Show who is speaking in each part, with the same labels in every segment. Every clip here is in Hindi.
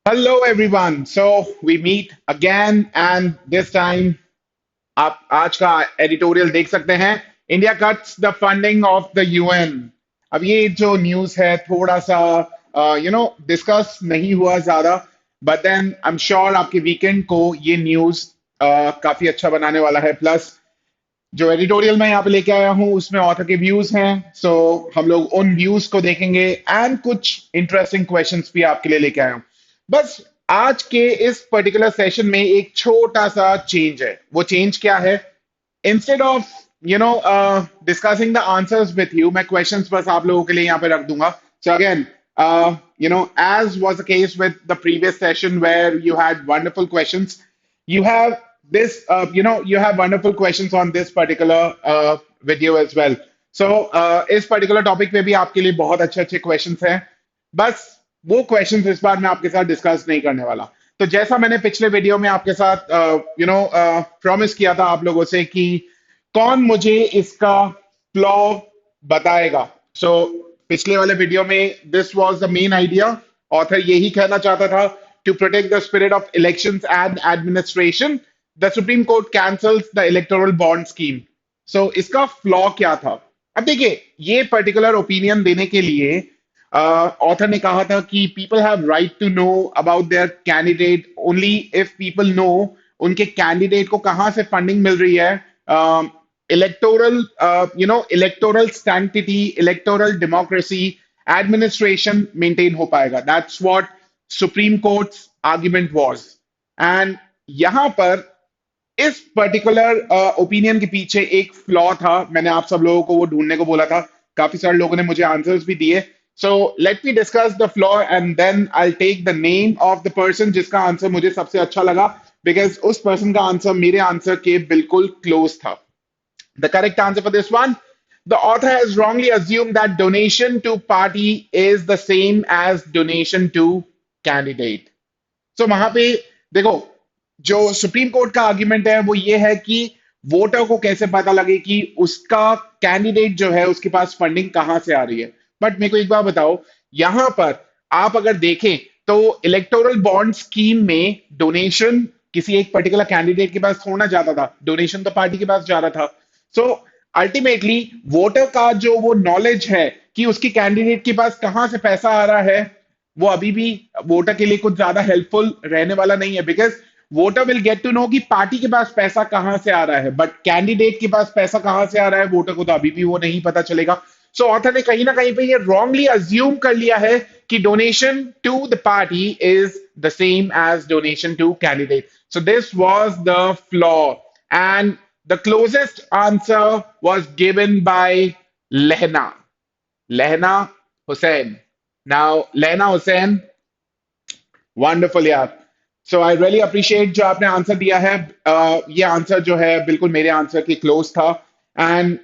Speaker 1: Hello everyone. So we meet again and this time आप आज का एडिटोरियल देख सकते हैं। India cuts the funding of the UN. अब ये जो न्यूज़ है थोड़ा सा डिस्कस नहीं हुआ ज्यादा, but then I am sure आपके वीकेंड को ये न्यूज़ काफी अच्छा बनाने वाला है। प्लस जो एडिटोरियल मैं यहाँ पे लेके आया हूँ उसमें ऑथर के व्यूज हैं, सो हम लोग उन व्यूज को देखेंगे एंड कुछ इंटरेस्टिंग क्वेश्चंस भी आपके लिए लेके आया हूँ। बस आज के इस पर्टिकुलर सेशन में एक छोटा सा चेंज है। वो चेंज क्या है? Instead of discussing the answers with you, मैं क्वेश्चंस बस आप लोगों के लिए यहाँ पे रख दूंगा। So again, as was the case with the previous session where you had wonderful questions, you have you have wonderful questions on this particular video as well. So इस particular topic पे भी आपके लिए बहुत अच्छे अच्छे questions हैं। बस वो क्वेश्चंस इस बार मैं आपके साथ डिस्कस नहीं करने वाला। तो जैसा मैंने पिछले वीडियो में आपके साथ प्रॉमिस किया था आप लोगों से कि कौन मुझे इसका फ्लॉ बताएगा। सो पिछले वाले वीडियो में this was the main idea. Author यही कहना चाहता था, to protect the spirit of elections and administration the supreme court cancels the electoral bond scheme. So इसका फ्लॉ क्या था? अब देखिए, ये पर्टिकुलर ओपिनियन देने के लिए ऑथर ने कहा था कि people have right to know about their candidate only if people know उनके कैंडिडेट को कहां से फंडिंग मिल रही है। Electoral electoral sanctity, electoral democracy, administration maintain हो पाएगा। That's what Supreme Court's argument was. And यहां पर इस पर्टिकुलर ओपिनियन के पीछे एक फ्लॉ था। मैंने आप सब लोगों को वो ढूंढने को बोला था, काफी सारे लोगों ने मुझे आंसर्स भी दिए। So let me discuss the flaw and then I take the name of the person जिसका आंसर मुझे सबसे अच्छा लगा, बिकॉज उस पर्सन का आंसर मेरे आंसर के बिल्कुल क्लोज था। The correct answer for this one: the author has wrongly assumed that donation to party is the same as donation to candidate. So वहां पे देखो, जो सुप्रीम कोर्ट का आर्ग्यूमेंट है वो ये है कि वोटर को कैसे पता लगे कि उसका कैंडिडेट जो है उसके पास फंडिंग कहां से आ रही है। बट मेरे को एक बात बताओ, यहां पर आप अगर देखें तो इलेक्टोरल बॉन्ड स्कीम में डोनेशन किसी एक पर्टिकुलर कैंडिडेट के पास थोड़ा ना जाता था, डोनेशन तो पार्टी के पास जा रहा था। सो अल्टीमेटली वोटर का जो वो नॉलेज है कि उसकी कैंडिडेट के पास कहां से पैसा आ रहा है, वो अभी भी वोटर के लिए कुछ ज्यादा हेल्पफुल रहने वाला नहीं है। Because voter will get to know कि पार्टी के पास पैसा कहां से आ रहा है, बट कैंडिडेट के पास पैसा कहां से आ रहा है वोटर को तो अभी भी वो नहीं पता चलेगा। सो ऑथर ने कहीं ना कहीं पे ये रॉन्गली अज्यूम कर लिया है कि donation to the party is the same as donation to candidate. So this was the flaw and the closest answer was given by Lehna. Lehna Hussain. Now, Lehna Hussain, wonderful यार। सो आई रियली अप्रिशिएट जो आपने आंसर दिया है। ये आंसर जो है बिल्कुल मेरे आंसर के क्लोज था। And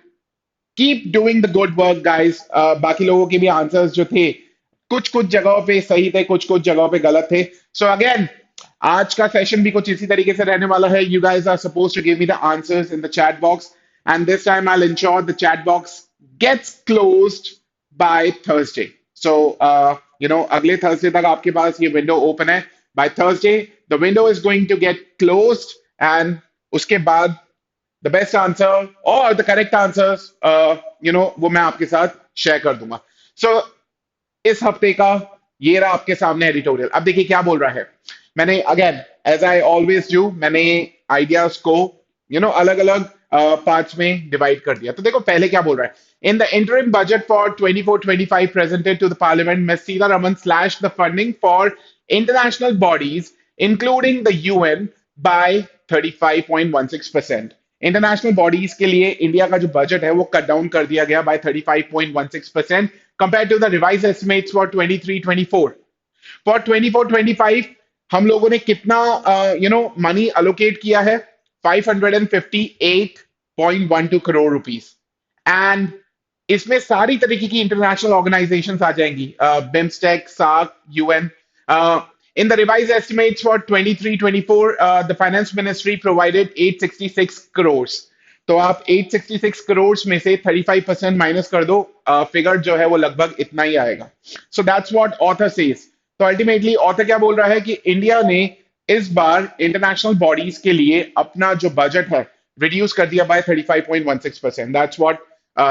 Speaker 1: keep doing the good work guys. बाकी लोगों के भी आंसर्स जो थे कुछ कुछ जगहों पे सही थे, कुछ कुछ जगहों पे गलत थे। सो अगेन, आज का सेशन भी कुछ इसी तरीके से रहने वाला है। You guys are suppose to give me the answers in the chat box and this time I will ensure the chat box gets closed by Thursday. So अगले थर्सडे तक आपके पास ये विंडो ओपन है। By Thursday the window is going to get closed and उसके बाद द बेस्ट आंसर और द करेक्ट आंसर्स वो मैं आपके साथ शेयर कर दूंगा। सो इस हफ्ते का ये रहा आपके सामने एडिटोरियल। अब देखिए क्या बोल रहा है। मैंने again, as I always do, मैंने आइडियाज को अलग अलग पार्ट्स में डिवाइड कर दिया। तो देखो पहले क्या बोल रहा है। In the interim budget for 24-25 presented to the parliament, miss Sitharaman slash the funding for international bodies including the UN by 35.16%। International bodies के लिए इंडिया का जो बजट है वो कट डाउन कर दिया गया bye 35.16% compared to the revised estimates for 23-24. For 24-25 हम लोगों ने कितना मनी अलोकेट किया है? 558.12 करोड़ रुपीस। एंड इसमें सारी तरीके की इंटरनेशनल ऑर्गेनाइजेशंस आ जाएंगी, BIMSTEC, SAARC, UN. In the revised estimates for 23-24, the finance ministry provided 866 crores. तो आप 866 करोड़ में से 35% माइनस कर दो, फिगर जो है वो लगभग इतना ही आएगा। So that's what author says. तो अल्टीमेटली ऑथर क्या बोल रहा है कि इंडिया ने इस बार इंटरनेशनल बॉडीज के लिए अपना जो बजट है रिड्यूस कर दिया by 35.16%. That's what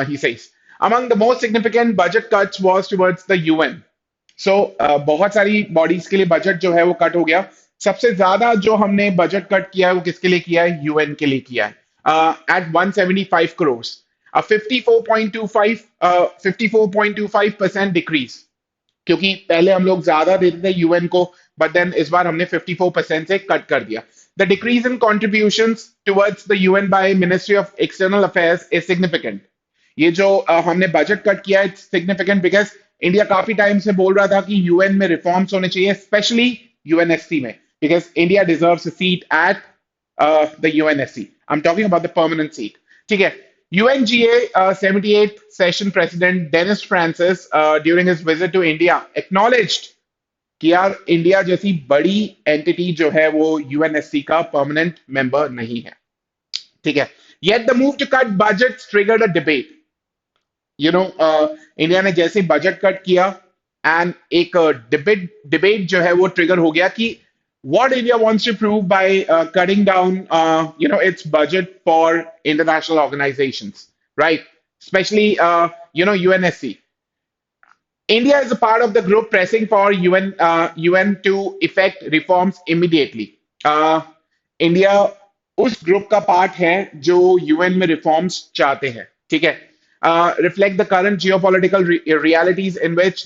Speaker 1: he says. Among the most significant budget cuts was towards the UN. सो बहुत सारी बॉडीज के लिए बजट जो है वो कट हो गया. सबसे ज्यादा जो हमने बजट कट किया है वो किसके लिए किया है? यूएन के लिए किया है एट 175 करोड़. 54.25% डिक्रीज, क्योंकि पहले हम लोग ज्यादा देते थे यूएन को, बट देन इस बार हमने 54% से कट कर दिया. The decrease in contributions towards the UN by ministry of external affairs is significant. ये जो हमने बजट कट किया है सिग्निफिकेंट बिकॉज इंडिया काफी टाइम से बोल रहा था कि यूएन में रिफॉर्म्स होने चाहिए, स्पेशली यूएनएससी में, because India deserves a seat at the UNSC. I am talking about the permanent seat. ठीक है. UNGA 78th session president Dennis Francis during his visit to India acknowledged कि यार इंडिया जैसी बड़ी एंटिटी जो है वो यूएनएससी का परमानेंट मेंबर नहीं है. ठीक है. Yet the move to cut budgets triggered a debate. India ने जैसे बजट कट किया एंड एक डिबेट जो है वो ट्रिगर हो गया कि what India wants to prove by cutting down, its budget for international organizations, right? Especially, UNSC. India is a part of the group pressing for UN to effect reforms immediately. India उस ग्रुप का पार्ट है जो यूएन में रिफॉर्म्स चाहते हैं. ठीक है. Reflect the current geopolitical realities in which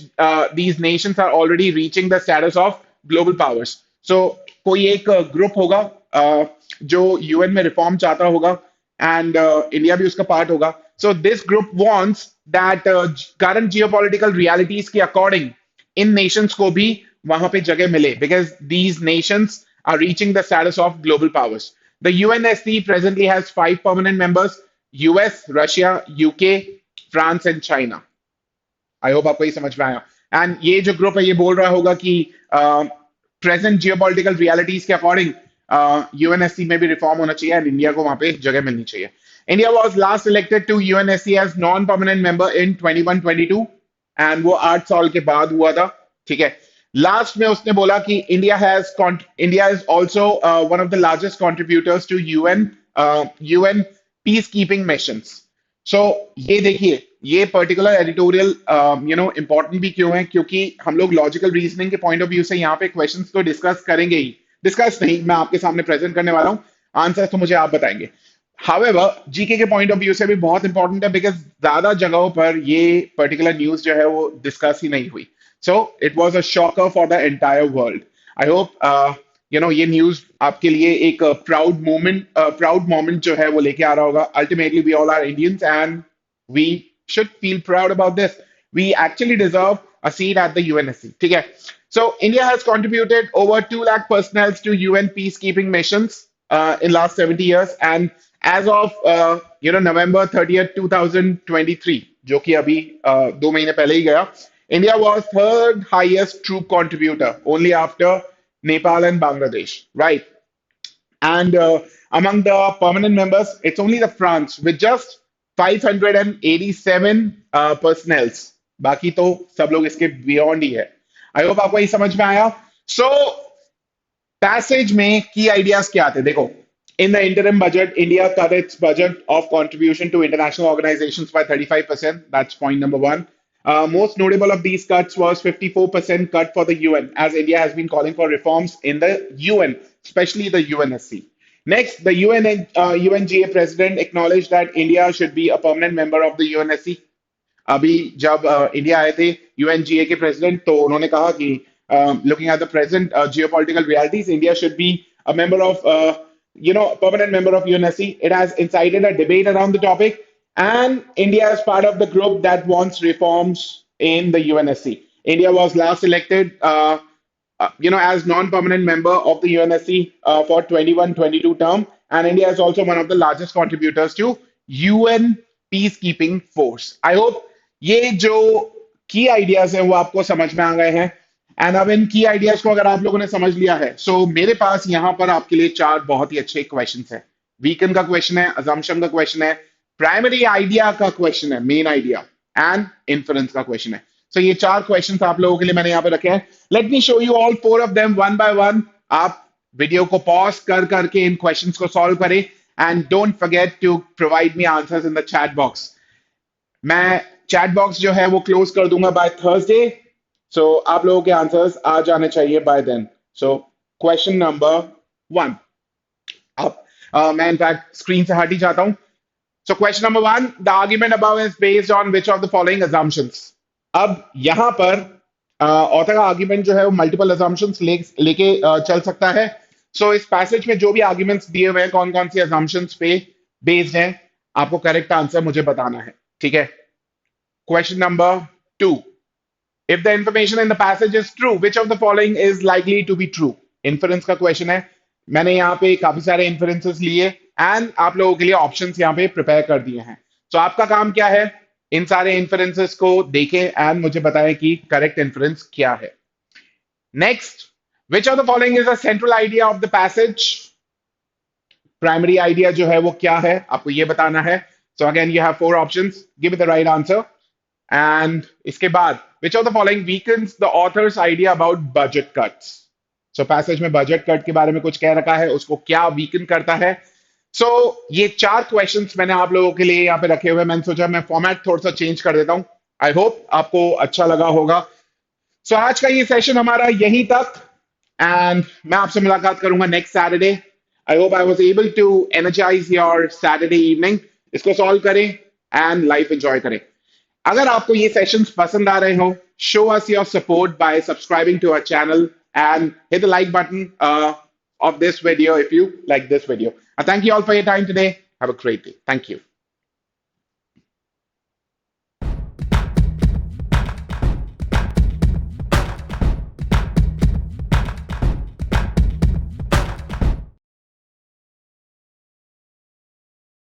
Speaker 1: these nations are already reaching the status of global powers. So कोई एक ग्रुप होगा जो यूएन में रिफॉर्म चाहता होगा एंड इंडिया भी उसका पार्ट होगा. So this group wants that current geopolitical realities के अकॉर्डिंग इन nations को भी वहां पे जगह मिले, because these nations are reaching the status of global powers. The UNSC presently has 5 permanent members: US, Russia, UK, France and China. I hope आपको ये समझ में आया. एंड ये जो ग्रुप है ये बोल रहा होगा कि प्रेजेंट जियोपॉलिटिकल रियलिटीज के अकॉर्डिंग यूएनएससी में भी रिफॉर्म होना चाहिए एंड इंडिया को वहां पे जगह मिलनी चाहिए. India was last elected to UNSC as non permanent member in 21-22 and वो 8 साल के बाद हुआ था. ठीक है. लास्ट में उसने बोला कि India is also one of the largest contributors to UN peacekeeping missions. So ये देखिए, ये पर्टिकुलर एडिटोरियल इंपॉर्टेंट भी क्यों है, क्योंकि हम लोग लॉजिकल रीजनिंग के पॉइंट ऑफ व्यू से यहाँ पे क्वेश्चंस तो डिस्कस करेंगे ही. डिस्कस नहीं, मैं आपके सामने प्रेजेंट करने वाला हूँ. आंसर तो मुझे आप बताएंगे. हाउएवर जीके के पॉइंट ऑफ व्यू से भी बहुत इंपॉर्टेंट है, बिकॉज ज्यादा जगहों पर ये पर्टिकुलर न्यूज जो है वो डिस्कस ही नहीं हुई. So it was a shocker for the entire world. I hope ये न्यूज आपके लिए एक प्राउड मोमेंट जो है वो लेके आ रहा होगा. Ultimately we all are Indians and we should feel proud about this. We actually deserve a seat at the UNSC. ठीक है. So India has contributed over 2 lakh personnel to UN peacekeeping missions in last 70 years, and as of November 30th, 2023, जो कि अभी 2 महीने पहले ही गया, India was third highest troop contributor, only after Nepal and Bangladesh, right? And among the permanent members, it's only the France with just 587 personnels. बाकी तो सब लोग इसके बियॉन्ड ही है. आई होप आपको ये समझ में आया. सो पैसेज में की आइडियाज क्या आते? देखो, in the interim budget India cut its budget of contribution to international organisations by 35%. That's point number 1. Most notable of these cuts was 54% cut for the UN, as India has been calling for reforms in the UN, especially the UNSC. Next, the UNGA president acknowledged that India should be a permanent member of the UNSC. अभी जब इंडिया आए थे यूएनजीए के प्रेसिडेंट, तो उन्होंने कहा कि looking at the present geopolitical realities, India should be a member of permanent member of UNSC. It has incited a debate around the topic, and India is part of the group that wants reforms in the UNSC. India was last elected as non-permanent member of the UNSC for 21-22 term, and India is also one of the largest contributors to UN peacekeeping force. I hope ये जो की आइडियाज हैं वो आपको समझ में आ गए हैं. एंड अब इन की आइडियाज को अगर आप लोगों ने समझ लिया है, सो मेरे पास यहाँ पर आपके लिए 4 बहुत ही अच्छे क्वेश्चंस हैं. वीकन का क्वेश्चन है, अजम्पशन का क्वेश्चन है, प्राइमरी आइडिया का क्वेश्चन है, मेन आइडिया, एंड इन्फरेंस का क्वेश्चन है. सो ये चार क्वेश्चंस आप लोगों के लिए मैंने यहाँ पे रखे हैं। Let me show you all four of them one by one. आप वीडियो को पॉज कर करके इन क्वेश्चंस को सॉल्व करें and don't forget to provide me answers in the chat box. मैं चैट बॉक्स जो है वो क्लोज कर दूंगा बाय थर्सडे। सो आप लोगों के आंसर्स आ जाने चाहिए by then. So question number one. अब मैं इनफैक्ट स्क्रीन से हट ही जाता हूं। So question number one, the argument above is based on which of the following assumptions? अब यहां पर ऑथर का आर्ग्यूमेंट जो है वो मल्टीपल assumptions लेके चल सकता है। सो इस पैसेज में जो भी आर्ग्यूमेंट्स दिए हुए हैं कौन कौन सी assumptions पे बेस्ड हैं, आपको करेक्ट आंसर मुझे बताना है, ठीक है। Question number two, if the information in the passage is true, which of the following is likely to be true? Inference का क्वेश्चन है। मैंने यहाँ पे काफी सारे इन्फ्रेंसेस लिए एंड आप लोगों के लिए ऑप्शंस यहाँ पे प्रिपेयर कर दिए हैं। तो आपका काम क्या है, इन सारे इन्फ्रेंसेस को देखें एंड मुझे बताएं कि करेक्ट इन्फ्रेंस क्या है। Next, which of the following is the central idea of the passage? Primary idea जो है वो क्या है, आपको ये बताना है। So again you have four options, give the right answer. And इसके बाद which of the following weakens the author's idea about budget cuts? So passage में बजट कट के बारे में कुछ कह रखा है, उसको क्या वीकन करता है। सो ये चार क्वेश्चंस मैंने आप लोगों के लिए यहाँ पे रखे हुए। मैंने सोचा मैं फॉर्मेट थोड़ा सा चेंज कर देता हूँ। आई होप आपको अच्छा लगा होगा। सो आज का ये सेशन हमारा यहीं तक एंड मैं आपसे मुलाकात करूंगा next Saturday. I hope I was able to energise your Saturday evening. इसको सॉल्व करें एंड लाइफ एंजॉय करें। अगर आपको ये सेशंस पसंद आ रहे हो, show us your support by subscribing to our channel and hit the like button of this video if you like this video. Thank you all for your time today. Have a great day. Thank you.